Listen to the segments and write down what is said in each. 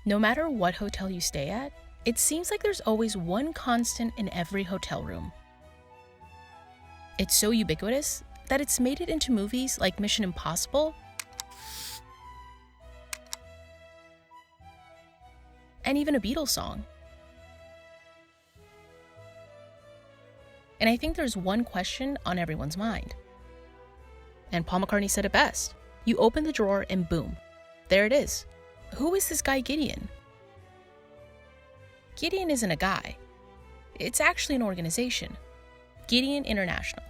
No matter what hotel you stay at, it seems like there's always one constant in every hotel room. It's so ubiquitous that it's made it into movies like Mission Impossible and even a Beatles song. And I think there's one question on everyone's mind. And Paul McCartney said it best. You open the drawer and boom, there it is. Who is this guy Gideon? Gideon isn't a guy. It's actually an organization, Gideon International.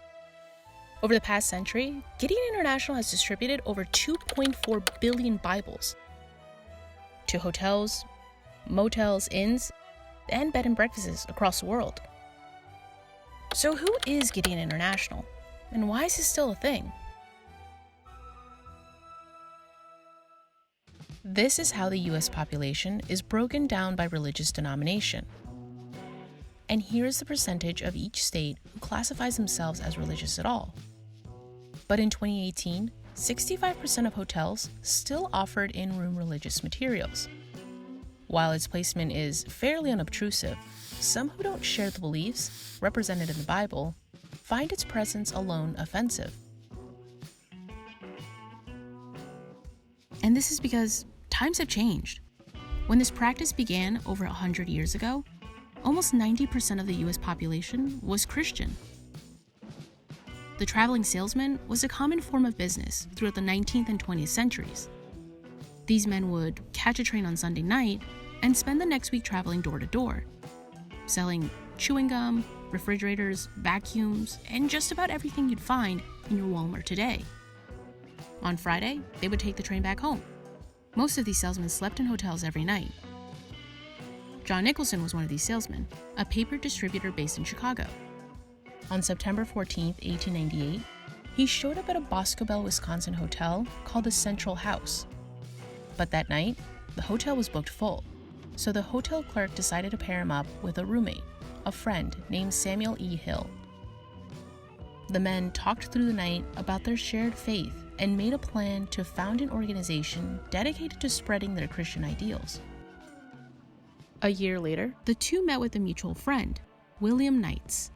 Over the past century, Gideon International has distributed over 2.4 billion Bibles to hotels, motels, inns, and bed and breakfasts across the world. So who is Gideon International, and why is this still a thing? This is how the US population is broken down by religious denomination. And here is the percentage of each state who classifies themselves as religious at all. But in 2018, 65% of hotels still offered in-room religious materials. While its placement is fairly unobtrusive, some who don't share the beliefs represented in the Bible find its presence alone offensive. And this is because times have changed. When this practice began over 100 years ago, almost 90% of the US population was Christian. The traveling salesman was a common form of business throughout the 19th and 20th centuries. These men would catch a train on Sunday night and spend the next week traveling door to door, selling chewing gum, refrigerators, vacuums, and just about everything you'd find in your Walmart today. On Friday, they would take the train back home. Most of these salesmen slept in hotels every night. John Nicholson was one of these salesmen, a paper distributor based in Chicago. On September 14, 1898, he showed up at a Boscobel, Wisconsin hotel called the Central House. But that night, the hotel was booked full, so the hotel clerk decided to pair him up with a roommate, a friend named Samuel E. Hill. The men talked through the night about their shared faith and made a plan to found an organization dedicated to spreading their Christian ideals. A year later, the two met with a mutual friend, William Knights.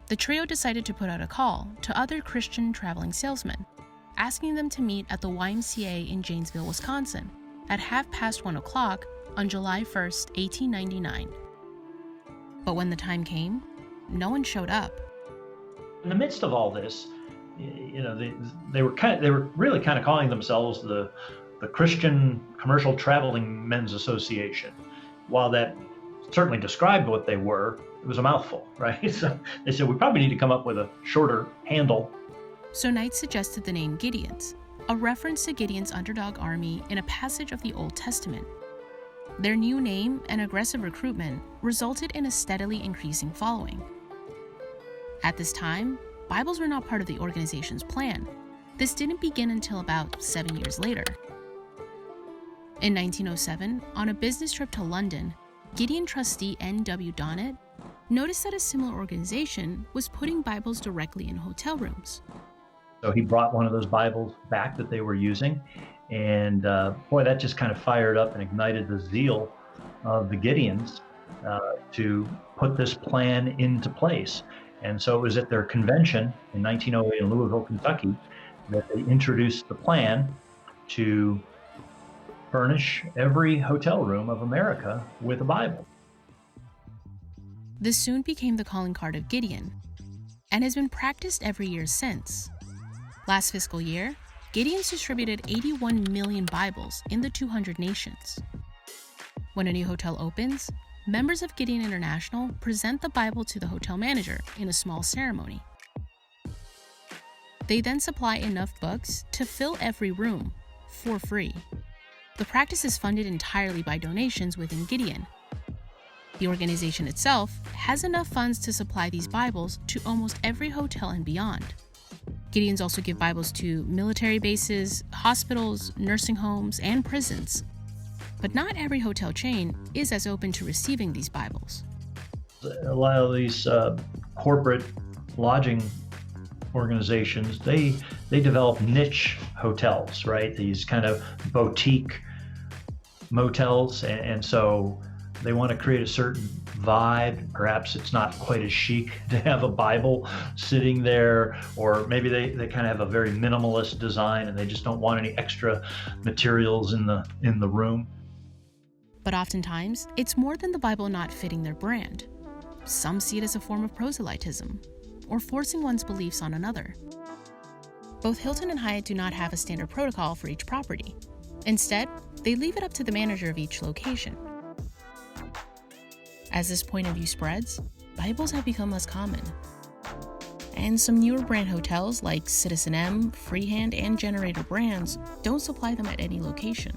The trio decided to put out a call to other Christian traveling salesmen, asking them to meet at the YMCA in Janesville, Wisconsin, at 1:30 on July 1st, 1899. But when the time came, no one showed up. In the midst of all this, they were really kind of calling themselves the Christian Commercial Traveling Men's Association. While that certainly described what they were, it was a mouthful, right? So they said, we probably need to come up with a shorter handle. So Knight suggested the name Gideons, a reference to Gideon's underdog army in a passage of the Old Testament. Their new name and aggressive recruitment resulted in a steadily increasing following. At this time, Bibles were not part of the organization's plan. This didn't begin until about 7 years later. In 1907, on a business trip to London, Gideon trustee N.W. Donnett noticed that a similar organization was putting Bibles directly in hotel rooms. So he brought one of those Bibles back that they were using, and that just kind of fired up and ignited the zeal of the Gideons to put this plan into place. And so it was at their convention in 1908 in Louisville, Kentucky, that they introduced the plan to furnish every hotel room of America with a Bible. This soon became the calling card of Gideon, and has been practiced every year since. Last fiscal year, Gideons distributed 81 million Bibles in the 200 nations. When a new hotel opens, members of Gideon International present the Bible to the hotel manager in a small ceremony. They then supply enough books to fill every room for free. The practice is funded entirely by donations within Gideon. The organization itself has enough funds to supply these Bibles to almost every hotel and beyond. Gideons also give Bibles to military bases, hospitals, nursing homes, and prisons. But not every hotel chain is as open to receiving these Bibles. A lot of these corporate lodging organizations, they develop niche hotels, right? These kind of boutique motels, and so they want to create a certain vibe. Perhaps it's not quite as chic to have a Bible sitting there, or maybe they kind of have a very minimalist design and they just don't want any extra materials in the room. But oftentimes, it's more than the Bible not fitting their brand. Some see it as a form of proselytism, or forcing one's beliefs on another. Both Hilton and Hyatt do not have a standard protocol for each property. Instead, they leave it up to the manager of each location. As this point of view spreads, Bibles have become less common. And some newer brand hotels like Citizen M, Freehand, and Generator brands don't supply them at any location.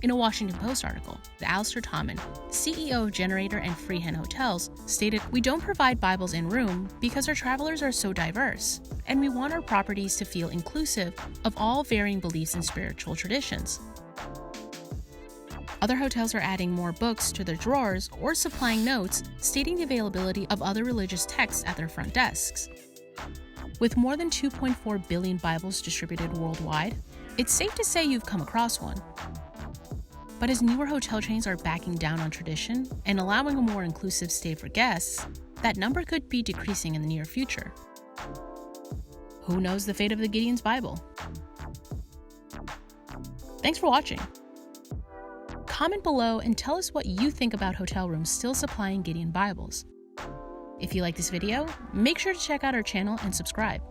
In a Washington Post article, Alistair Tommen, CEO of Generator and Freehand Hotels, stated, "We don't provide Bibles in room because our travelers are so diverse, and we want our properties to feel inclusive of all varying beliefs and spiritual traditions." Other hotels are adding more books to their drawers or supplying notes stating the availability of other religious texts at their front desks. With more than 2.4 billion Bibles distributed worldwide, it's safe to say you've come across one. But as newer hotel chains are backing down on tradition and allowing a more inclusive stay for guests, that number could be decreasing in the near future. Who knows the fate of the Gideon's Bible? Thanks for watching. Comment below and tell us what you think about hotel rooms still supplying Gideon Bibles. If you like this video, make sure to check out our channel and subscribe.